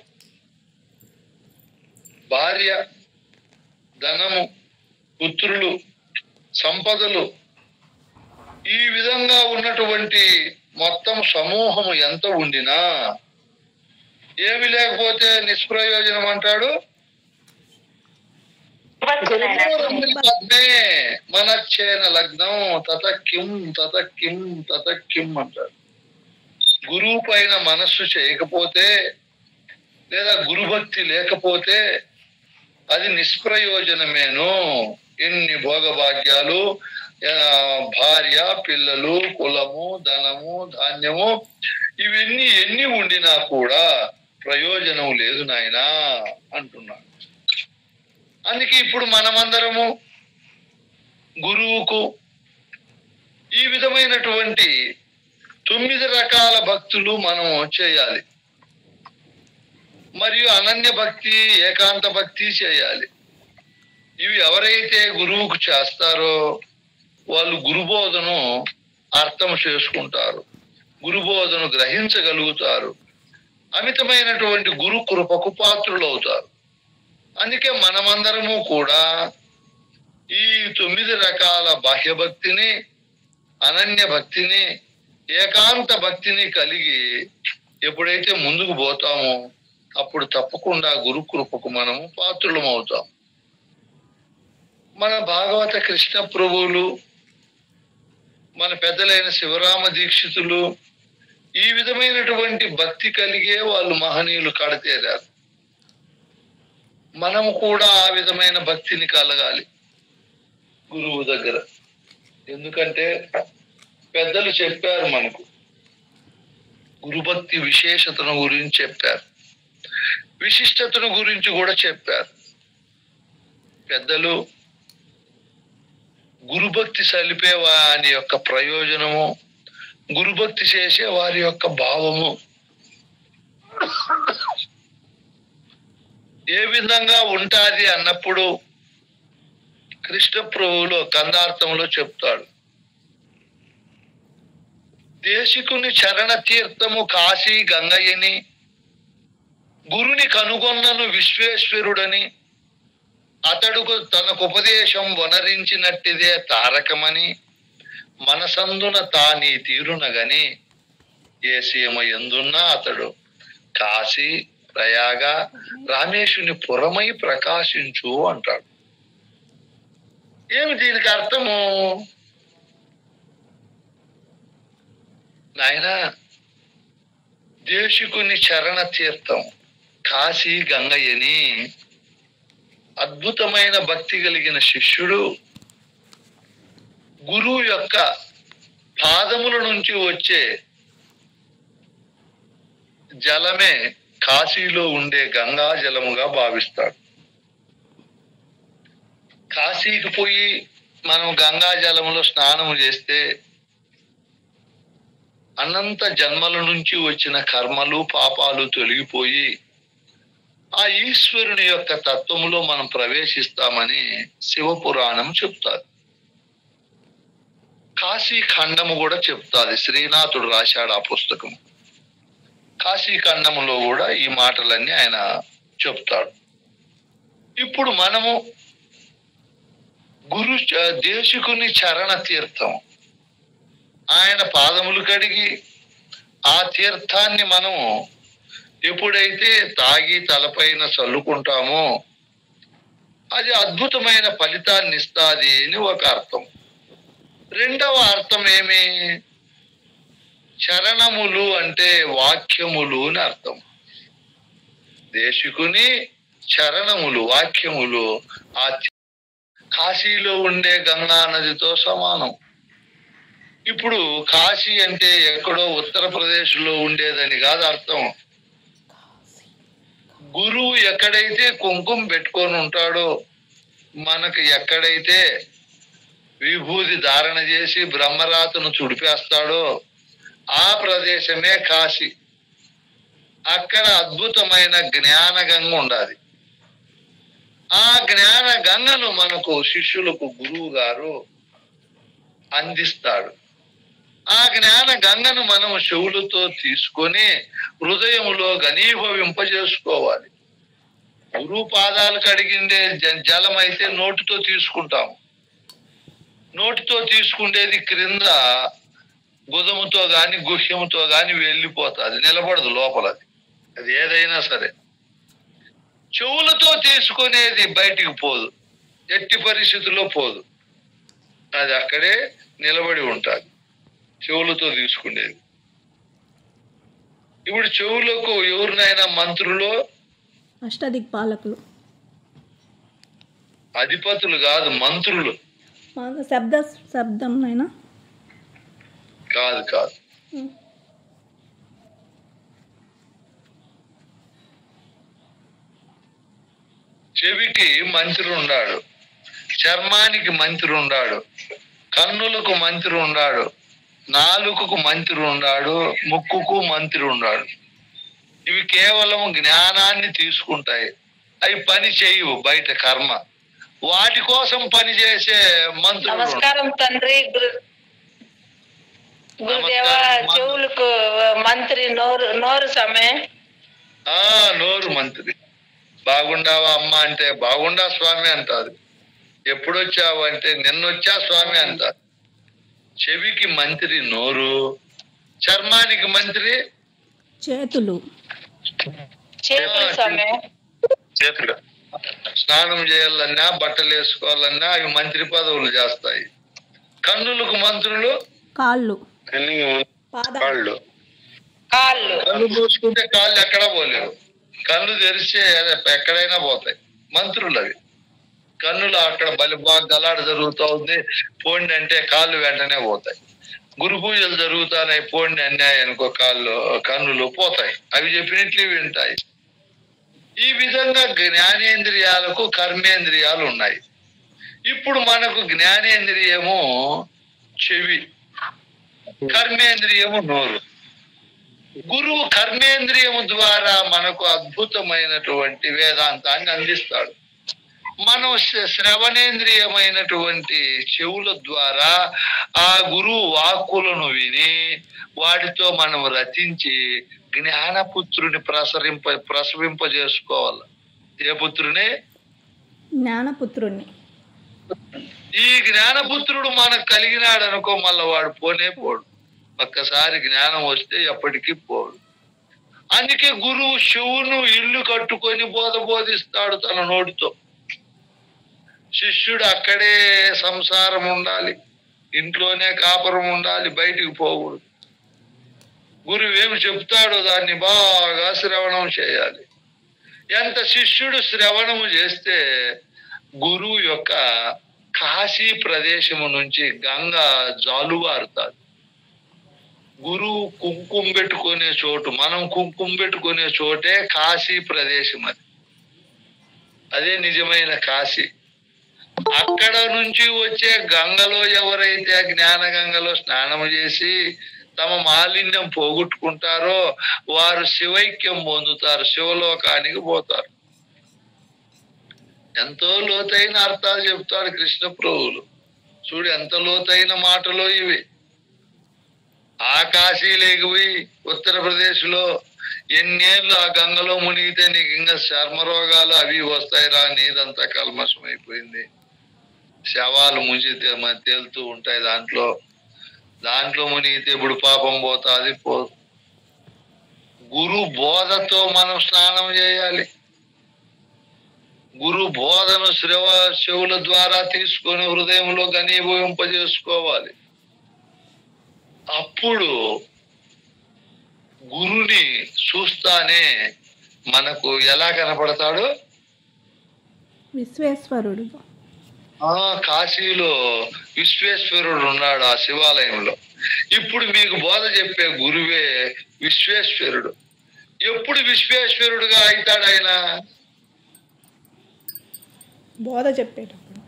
భార్య, ధనము, పుత్రులు, సంపదలు, ఈ విధంగా ఉన్నటువంటి మొత్తం సమూహము ఎంత ఉండినా ఏమి లేకపోతే నిష్ప్రయోజనం అంటాడు. మనచ్చేన లగ్నం తతక్కిం తతక్కిం తతక్కిం అంటాడు. గురువు పైన మనస్సు చేయకపోతే లేదా గురుభక్తి లేకపోతే అది నిష్ప్రయోజనమేను. ఎన్ని భోగభాగ్యాలు, భార్య, పిల్లలు, కులము, ధనము, ధాన్యము ఇవన్నీ ఎన్ని ఉండినా కూడా ప్రయోజనం లేదు నాయనా అంటున్నాడు. అందుకే ఇప్పుడు మనమందరము గురువుకు ఈ విధమైనటువంటి 9 రకాల భక్తులు మనం చేయాలి. మరియు అనన్య భక్తి, ఏకాంత భక్తి చేయాలి. ఇవి ఎవరైతే గురువుకు చేస్తారో వాళ్ళు గురుబోధను అర్థం చేసుకుంటారు, గురుబోధను గ్రహించగలుగుతారు, అమితమైనటువంటి గురు కృపకు పాత్రులు అవుతారు. అందుకే మనమందరము కూడా ఈ 9 రకాల బాహ్య భక్తిని, అనన్య భక్తిని, ఏకాంత భక్తిని కలిగి ఎప్పుడైతే ముందుకు పోతామో అప్పుడు తప్పకుండా గురు కృపకు మనము పాత్రులం అవుతాం. మన భాగవత కృష్ణ ప్రభువులు, మన పెద్దలైన శివరామ దీక్షితులు ఈ విధమైనటువంటి భక్తి కలిగే వాళ్ళు మహనీయులు కడతేరారు. మనము కూడా ఆ విధమైన భక్తిని కలగాలి గురువు దగ్గర. ఎందుకంటే పెద్దలు చెప్పారు, మనకు గురుభక్తి విశేషతను గురించి చెప్పారు, విశిష్టతను గురించి కూడా చెప్పారు. పెద్దలు గురుభక్తి సలిపే వారి యొక్క ప్రయోజనము, గురుభక్తి చేసే వారి యొక్క భావము ఏ విధంగా ఉంటాది అన్నప్పుడు కృష్ణ ప్రభువులో కందార్థంలో చెప్తాడు. దేశికుని చరణ తీర్థము కాశీ గంగయ్యని, గురుని కనుగొన్నను విశ్వేశ్వరుడని, అతడుకు తనకు ఉపదేశం వనరించినట్టిదే తారకమని, మనసందున తానీ తీరునగని, ఏ సీమ ఎందున్నా అతడు కాశీ ప్రయాగ రామేశుని పురమై ప్రకాశించు అంటాడు. ఏమి దీనికి అర్థము నాయన? దేశికుని చరణ తీర్థం కాశీ గంగయ్యని, అద్భుతమైన భక్తి కలిగిన శిష్యుడు గురువు యొక్క పాదముల నుంచి వచ్చే జలమే కాశీలో ఉండే గంగా జలముగా భావిస్తాడు. కాశీకి పోయి మనం గంగా జలములో స్నానము చేస్తే అనంత జన్మల నుంచి వచ్చిన కర్మలు, పాపాలు తొలగిపోయి ఆ ఈశ్వరుని యొక్క తత్వములో మనం ప్రవేశిస్తామని శివపురాణం చెప్తారు. కాశీ ఖండము కూడా చెప్తాది. శ్రీనాథుడు రాశాడు ఆ పుస్తకం. కాశీ ఖండములో కూడా ఈ మాటలన్నీ ఆయన చెప్తాడు. ఇప్పుడు మనము దేశికుని చరణ తీర్థం, ఆయన పాదములు కడిగి ఆ తీర్థాన్ని మనము ఎప్పుడైతే తాగి తలపైన చల్లుకుంటామో అది అద్భుతమైన ఫలితాన్ని ఇస్తాది అని ఒక అర్థం. రెండవ అర్థం ఏమి? చరణములు అంటే వాక్యములు అని అర్థం. దేశికుని చరణములు, వాక్యములు ఆ కాశీలో ఉండే గంగా నదితో సమానం. ఇప్పుడు కాశీ అంటే ఎక్కడో ఉత్తరప్రదేశ్ లో ఉండేదని కాదు అర్థం. గురువు ఎక్కడైతే కుంకుమ పెట్టుకొని ఉంటాడో, మనకు ఎక్కడైతే విభూతి ధారణ చేసి బ్రహ్మరాతను చుడిపేస్తాడో ఆ ప్రదేశమే కాశీ. అక్కడ అద్భుతమైన జ్ఞాన గంగ ఉండాలి. ఆ జ్ఞాన గంగను మనకు శిష్యులకు గురువు గారు అందిస్తాడు. ఆ జ్ఞాన గంగను మనం చెవులతో తీసుకొని హృదయములో ఘనీభవింపజేసుకోవాలి. గురువు పాదాలు కడిగిండే జలం అయితే నోటితో తీసుకుంటాము. నోటితో తీసుకుండేది క్రింద గుదముతో గాని గుహ్యముతో గాని వెళ్ళిపోతుంది, నిలబడదు లోపల. అది ఏదైనా సరే. చెవులతో తీసుకునేది బయటికి పోదు, ఎట్టి పరిస్థితుల్లో పోదు, అది అక్కడే నిలబడి ఉంటుంది చెవులతో తీసుకునేది. ఇప్పుడు చెవులకు ఎవరినైనా మంత్రులు, అష్టదిక్పాలకులు, అధిపతులు కాదు, మంత్రులు. శబ్దం కాదు కాదు. చెవికి మంత్రి ఉన్నాడు, చర్మానికి మంత్రి ఉన్నాడు, కన్నులకు మంత్రి ఉన్నాడు, నాలుకకు మంత్రి ఉన్నాడు, ముక్కుకు మంత్రి ఉన్నాడు. ఇవి కేవలం జ్ఞానాన్ని తీసుకుంటాయి, అవి పని చేయవు బయట కర్మ. వాటి కోసం పని చేసే మంత్రులు. నమస్కారం తండ్రి. గురుదేవ, చెవులకు మంత్రి, నోరు సమే. నోరు మంత్రి. బాగుండావా అమ్మ అంటే బాగుండా స్వామి అంటారు. ఎప్పుడొచ్చావు అంటే నిన్నొచ్చా స్వామి అంటారు. చెవికి మంత్రి నోరు, చర్మానికి మంత్రి చేతులు. చేతులు. స్నానం చేయాలన్నా, బట్టలు వేసుకోవాలన్నా అవి మంత్రి పదవులు చేస్తాయి. కన్నులకు మంత్రులు కాళ్ళు. కళ్ళు మూసుకుంటే కాళ్ళు ఎక్కడ పోలేవు, కళ్ళు తెరిస్తే ఎక్కడైనా పోతాయి. మంత్రులు అవి. కన్నులు అక్కడ బలి బాగా గలాడ జరుగుతూ ఉంది, పోండి అంటే కాళ్ళు వెంటనే పోతాయి. గురు పూజలు జరుగుతాయి, పోండి అన్నాయి అనుకో కన్నులు పోతాయి, అవి చెప్పినట్లు వింటాయి. ఈ విధంగా జ్ఞానేంద్రియాలకు కర్మేంద్రియాలు ఉన్నాయి. ఇప్పుడు మనకు జ్ఞానేంద్రియము చెవి, కర్మేంద్రియము నోరు. గురువు కర్మేంద్రియము ద్వారా మనకు అద్భుతమైనటువంటి వేదాంతాన్ని అందిస్తాడు. మనం శ్రవణేంద్రియమైనటువంటి చెవుల ద్వారా ఆ గురువు వాక్కులను విని వాటితో మనం రచించి జ్ఞానపుత్రుని ప్రసవింపజేసుకోవాలి. ఏ పుత్రుని? జ్ఞానపుత్రుణ్ణి. ఈ జ్ఞానపుత్రుడు మనకు కలిగినాడు అనుకో, మళ్ళా వాడు పోనే పోడు. ఒక్కసారి జ్ఞానం వస్తే ఎప్పటికీ పోడు. అందుకే గురువు శివును ఇల్లు కట్టుకొని బోధిస్తాడు తన నోటితో. శిష్యుడు అక్కడే సంసారం ఉండాలి, ఇంట్లోనే కాపురం ఉండాలి, బయటికి పోకూడదు. గురువు ఏమి చెప్తాడో దాన్ని బాగా శ్రవణం చేయాలి. ఎంత శిష్యుడు శ్రవణము చేస్తే గురువు యొక్క కాశీ ప్రదేశము నుంచి గంగ జాలువారుతాది. గురువు కుంకుమ పెట్టుకునే చోటు, మనం కుంకుమ పెట్టుకునే చోటే కాశీ ప్రదేశం. అదే నిజమైన కాశీ. అక్కడ నుంచి వచ్చే గంగలో ఎవరైతే జ్ఞాన గంగలో స్నానం చేసి తమ మాలిన్యం పోగొట్టుకుంటారో వారు శివైక్యం పొందుతారు, శివలోకానికి పోతారు. ఎంతో లోతైన అర్థాలు చెప్తాడు కృష్ణ ప్రభువులు. చూడు ఎంత లోతైన మాటలో ఇవి. ఆ కాశీలోకి పోయి ఉత్తరప్రదేశ్ లో ఎన్నేళ్ళు ఆ గంగలో మునిగితే నీకు ఇంకా చర్మ రోగాలు అవి వస్తాయిరా, నీరంతా కల్మషం అయిపోయింది, శవాలు ముంచి తేలుతూ ఉంటాయి దాంట్లో మునిగితే ఇప్పుడు పాపం పోతుంది పోదు. గురు బోధతో మనం స్నానం చేయాలి. గురు బోధను చెవుల ద్వారా తీసుకొని హృదయంలో ఘనీభవింపజేసుకోవాలి. అప్పుడు గురుని చూస్తానే మనకు ఎలా కనపడతాడు? విశ్వేశ్వరుడు. కాశీలో విశ్వేశ్వరుడు ఉన్నాడు ఆ శివాలయంలో. ఇప్పుడు మీకు బోధ చెప్పే గురువే విశ్వేశ్వరుడు. ఎప్పుడు విశ్వేశ్వరుడుగా అవుతాడు ఆయన? బోధ చెప్పేటప్పుడు.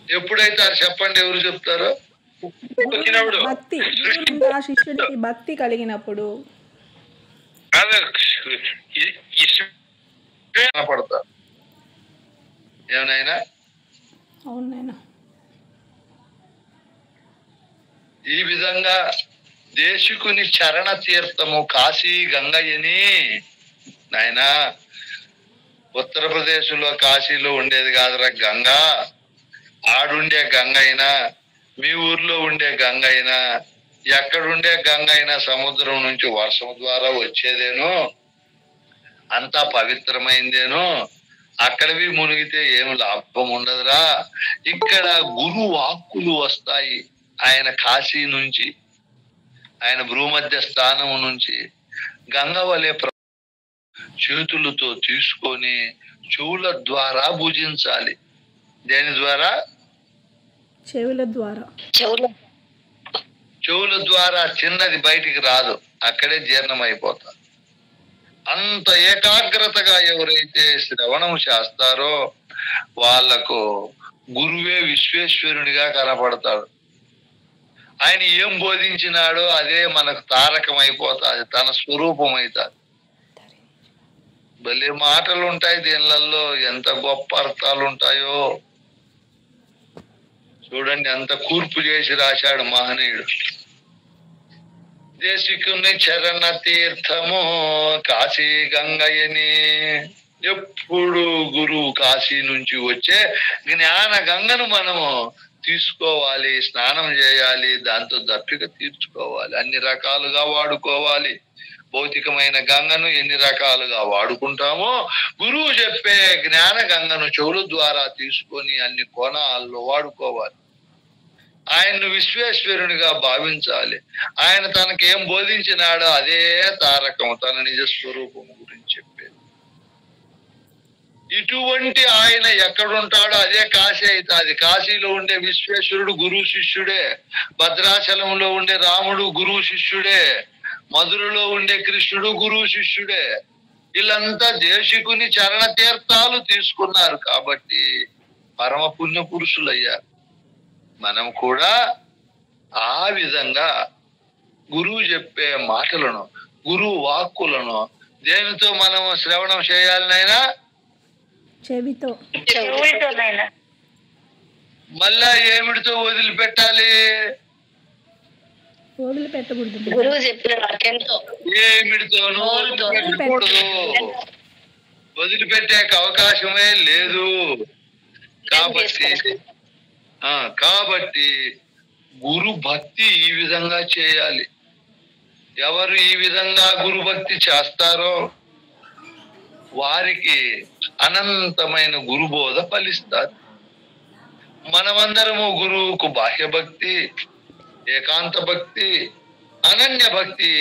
ఎప్పుడైతారు చెప్పండి, ఎవరు చెప్తారు? భక్తి, ఆ శిష్యుడికి భక్తి కలిగినప్పుడు కనపడతారు. ఏమైనా అవునైనా ఈ విధంగా దేశికుని చరణ తీర్థము కాశీ గంగయ్యని నాయనా, ఉత్తరప్రదేశ్ లో కాశీలో ఉండేది కాదురా గంగా. ఆడుండే గంగ అయినా, మీ ఊర్లో ఉండే గంగ అయినా, ఎక్కడుండే గంగ అయినా సముద్రం నుంచి వర్షం ద్వారా వచ్చేదేను, అంతా పవిత్రమైందేను. అక్కడవి మునిగితే ఏం లాభం ఉండదురా. ఇక్కడ గురు వాక్కులు వస్తాయి. ఆయన కాశీ నుంచి, ఆయన భూమధ్య స్థానం నుంచి గంగ వలె చేతులతో తీసుకొని చెవుల ద్వారా భుజించాలి. దేని ద్వారా? చెవుల ద్వారా. చెవుల ద్వారా చిన్నది బయటికి రాదు, అక్కడే జీర్ణమైపోతారు. అంత ఏకాగ్రతగా ఎవరైతే శ్రవణం చేస్తారో వాళ్లకు గురువే విశ్వేశ్వరునిగా కనపడతాడు. ఆయన ఏం బోధించినాడో అదే మనకు తారకం అయిపోతుంది, తన స్వరూపం అవుతుంది. భలే మాటలు ఉంటాయి దీనిలలో, ఎంత గొప్ప అర్థాలు ఉంటాయో చూడండి. ఎంత కూర్పు చేసి రాశాడు మహనీయుడు. దేశికుని చరణ తీర్థము కాశీ గంగయ్యని. ఎప్పుడు గురువు కాశీ నుంచి వచ్చే జ్ఞాన గంగను మనము తీసుకోవాలి, స్నానం చేయాలి, దాంతో దప్పిక తీర్చుకోవాలి, అన్ని రకాలుగా వాడుకోవాలి. భౌతికమైన గంగను ఎన్ని రకాలుగా వాడుకుంటామో గురువు చెప్పే జ్ఞాన గంగను చెవుల ద్వారా తీసుకొని అన్ని కోణాల్లో వాడుకోవాలి. ఆయన్ను విశ్వేశ్వరునిగా భావించాలి. ఆయన తనకేం బోధించినాడో అదే తారకం, తన నిజ స్వరూపం గురించి చెప్పేది. ఇటువంటి ఆయన ఎక్కడుంటాడో అదే కాశీ అవుతుంది. కాశీలో ఉండే విశ్వేశ్వరుడు గురువు శిష్యుడే, భద్రాచలంలో ఉండే రాముడు గురువు శిష్యుడే, మధురలో ఉండే కృష్ణుడు గురువు శిష్యుడే. వీళ్ళంతా దేశికుని చరణ తీర్థాలు తీసుకున్నారు కాబట్టి పరమ పుణ్య పురుషులయ్యారు. మనం కూడా ఆ విధంగా గురువు చెప్పే మాటలను, గురువు వాక్కులను దేనితో మనం శ్రవణం చేయాలనైనా? చెవితో. మళ్ళా ఏమిటితో వదిలిపెట్టాలి? వదిలిపెట్టకూడదు. గురువు చెప్పిన వాక్యంతో. ఏమిటితోనూ వదిలిపెట్టకూడదు. వదిలిపెట్టే అవకాశమే లేదు. కాబట్టి గురు భక్తి ఈ విధంగా చేయాలి. ఎవరు ఈ విధంగా గురు భక్తి చేస్తారో వారికి అనంతమైన గురుబోధ ఫలిస్తారు. మనమందరము గురువుకు బాహ్య భక్తి, ఏకాంత భక్తి, అనన్య భక్తి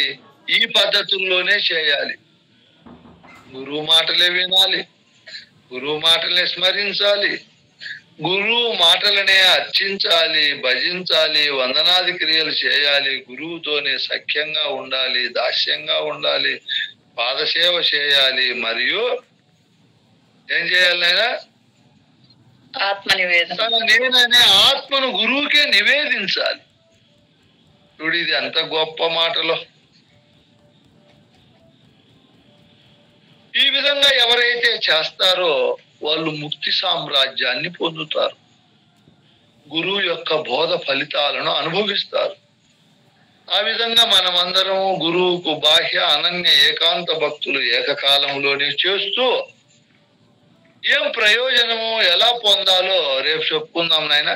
ఈ పద్ధతుల్లోనే చేయాలి. గురువు మాటలే వినాలి, గురువు మాటలే స్మరించాలి, గురువు మాటలనే అర్చించాలి, భజించాలి, వందనాది క్రియలు చేయాలి. గురువుతోనే సఖ్యంగా ఉండాలి, దాస్యంగా ఉండాలి, పాదసేవ చేయాలి. మరియు ఏం చేయాలి? ఆత్మ నివేదన. నేననే ఆత్మను గురువుకే నివేదించాలి. చూడు ఇది అంత గొప్ప మాటలో. ఈ విధంగా ఎవరైతే చేస్తారో వాళ్ళు ముక్తి సామ్రాజ్యాన్ని పొందుతారు. గురువు యొక్క బోధ ఫలితాలను అనుభవిస్తారు. ఆ విధంగా మనమందరం గురువుకు బాహ్య అనన్య ఏకాంత భక్తులు ఏకకాలంలోనే చేస్తూ ఏం ప్రయోజనము ఎలా పొందాలో రేపు చెప్పుకుందాం నాయన.